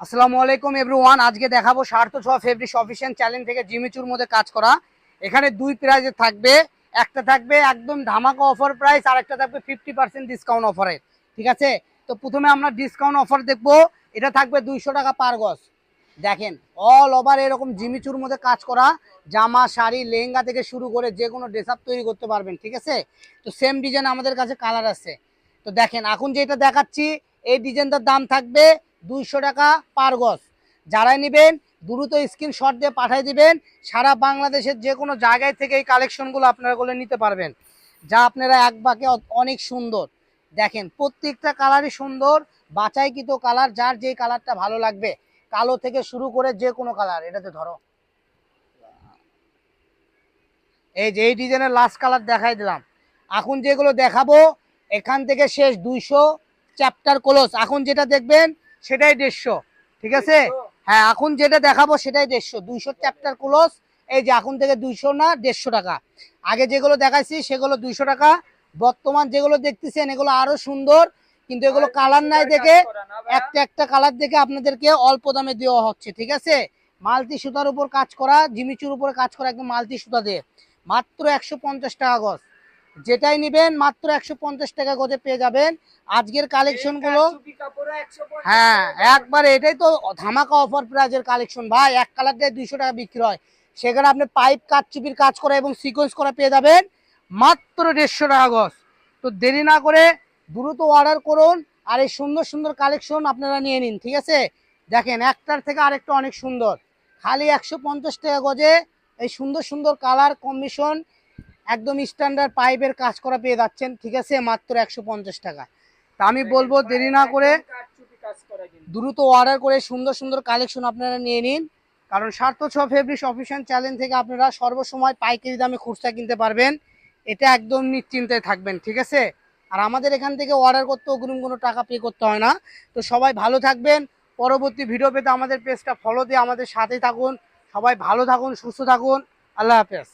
আসসালামু আলাইকুম এভরিওয়ান। আজকে দেখাবো 6 ফেব্রিক্স অফিশিয়াল চ্যালেঞ্জ থেকে জিমিচুর মধ্যে কাজ করা। এখানে দুই প্রাইজে থাকবে, একটা থাকবে একদম ধামাকা অফার প্রাইস, আর একটা থাকবে 50% ডিসকাউন্ট অফারে। ঠিক আছে, তো প্রথমে আমরা ডিসকাউন্ট অফার দেখবো। এটা থাকবে 200 টাকা পার গজ। দেখেন অল ওভার এরকম জিমিচুর মধ্যে কাজ করা জামা, শাড়ি, লেহেঙ্গা থেকে শুরু করে যে কোনো ড্রেস আপ তৈরি করতে পারবেন। ঠিক আছে, তো সেম ডিজাইন আমাদের কাছে কালার আছে। তো দেখেন এখন যেটা দেখাচ্ছি এই ডিজাইনটার দাম থাকবে 200 টাকা পার গজ। যারাই নেবেন দ্রুত স্ক্রিনশট দিয়ে পাঠিয়ে দিবেন। সারা বাংলাদেশের যে কোনো জায়গায় থেকে এই কালেকশনগুলো আপনারা গুলো নিতে পারবেন, যা আপনারা এক বাকে অনেক সুন্দর। দেখেন প্রত্যেকটা কালারই সুন্দর, বাছাইকৃত কালার, যার যে কালারটা ভালো লাগবে, কালো থেকে শুরু করে যে কোনো কালার। এটাতে ধরো এই যে এই ডিজাইনের লাস্ট কালার দেখাই দিলাম। এখন যেগুলো দেখাবো এখান থেকে শেষ, 200 চ্যাপ্টার ক্লোজ। এখন যেটা দেখবেন সেটাই 150। ঠিক আছে, হ্যাঁ এখন যেটা দেখাবো সেটাই 150, 200 চ্যাপ্টার ক্লোজ। এই যে এখন থেকে 200 না 150 টাকা। আগে যেগুলো দেখাইছি সেগুলো 200 টাকা। বর্তমান যেগুলো দেখতেছেন এগুলো আরো সুন্দর, কিন্তু এগুলো কালার নাই দেখে একটা একটা কালার দেখে আপনাদেরকে অল্প দামে দেওয়া হচ্ছে। ঠিক আছে, মাল্টি সুতার উপর কাজ করা, জিমিচুর উপরে কাজ করা, একদম মাল্টি সুতা দিয়ে মাত্র 150 টাকা গজ। যেটাই নেবেন মাত্র 150 টাকা গজে পেয়ে যাবেন আজকের কালেকশন গুলো। হ্যাঁ একবারে এটাই তো ধামাকা অফার প্রাইজের কালেকশন ভাই। এক কালার দিয়ে 200 টাকা বিক্রি হয়, সেখানে আপনি পাইপ কাজ, চুপির কাজ করা এবং সিকোয়েন্স করা পেয়ে যাবেন মাত্র 150 টাকা গজ। তো দেরি না করে দ্রুত অর্ডার করুন, আর এই সুন্দর সুন্দর কালেকশন আপনারা নিয়ে নিন। ঠিক আছে, দেখেন একটার থেকে আরেকটা অনেক সুন্দর। খালি 150 টাকা গজে এই সুন্দর সুন্দর কালার কম্বিনেশন, একদম স্ট্যান্ডার্ড পাইপের কাজ করা পেয়ে যাচ্ছেন। ঠিক আছে, মাত্র 150 টাকা। তা আমি বলবো দেরি না করে দ্রুত অর্ডার করে সুন্দর সুন্দর কালেকশন আপনারা নিয়ে নিন, কারণ 6 ফেব্রিক্স অফিশিয়াল চ্যালেঞ্জ থেকে আপনারা সর্বসময় পাইকারি দামে খুচরা কিনতে পারবেন। এটা একদম নিশ্চিন্তায় থাকবেন। ঠিক আছে, আর আমাদের এখান থেকে অর্ডার করতে অগ্রিম কোনো টাকা পে করতে হয় না। তো সবাই ভালো থাকবেন। পরবর্তী ভিডিও পেতে আমাদের পেজটা ফলো দিয়ে আমাদের সাথে থাকুন। সবাই ভালো থাকুন, সুস্থ থাকুন। আল্লাহ হাফেজ।